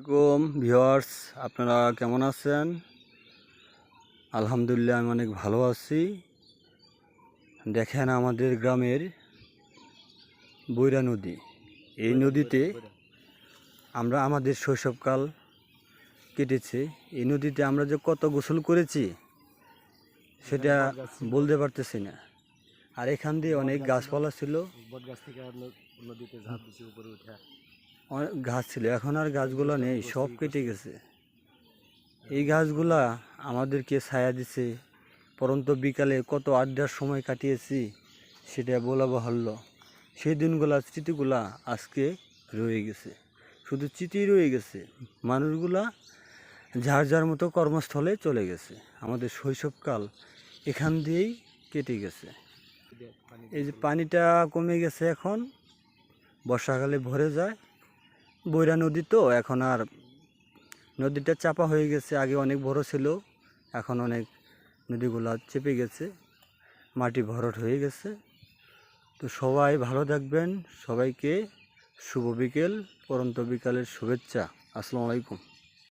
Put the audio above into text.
আসসালামু ভিউয়ার্স, আপনারা কেমন আছেন? আলহামদুলিল্লাহ আমি অনেক ভালো আছি। দেখেন আমাদের গ্রামের বৈরা নদী। এই নদীতে আমরা আমাদের শৈশবকাল কেটেছে। এই নদীতে আমরা যে কত গোসল করেছি সেটা বলতে পারতেছি না। আর এখান দিয়ে অনেক গাছপালা ছিল, অনেক গাছ ছিল। এখন আর গাছগুলো নেই, সব কেটে গেছে। এই গাছগুলা আমাদেরকে ছায়া দিছে। পরন্ত বিকালে কত আড্ডার সময় কাটিয়েছি সেটা বলা বাহুল্য। সেই দিনগুলা, স্মৃতিগুলা আজকে রয়ে গেছে, শুধু স্মৃতি রয়ে গেছে। মানুষগুলা যার যার মতো কর্মস্থলে চলে গেছে। আমাদের শৈশবকাল এখান দিয়েই কেটে গেছে। এই যে পানিটা কমে গেছে, এখন বর্ষাকালে ভরে যায়। বৈরা নদী তো এখন আর নদীটা চাপা হয়ে গেছে। আগে অনেক বড় ছিল, এখন অনেক নদীগুলা চেপে গেছে, মাটি ভরাট হয়ে গেছে। তো সবাই ভালো থাকবেন। সবাইকে শুভ বিকেল, পরন্ত বিকালের শুভেচ্ছা। আসসালামু আলাইকুম।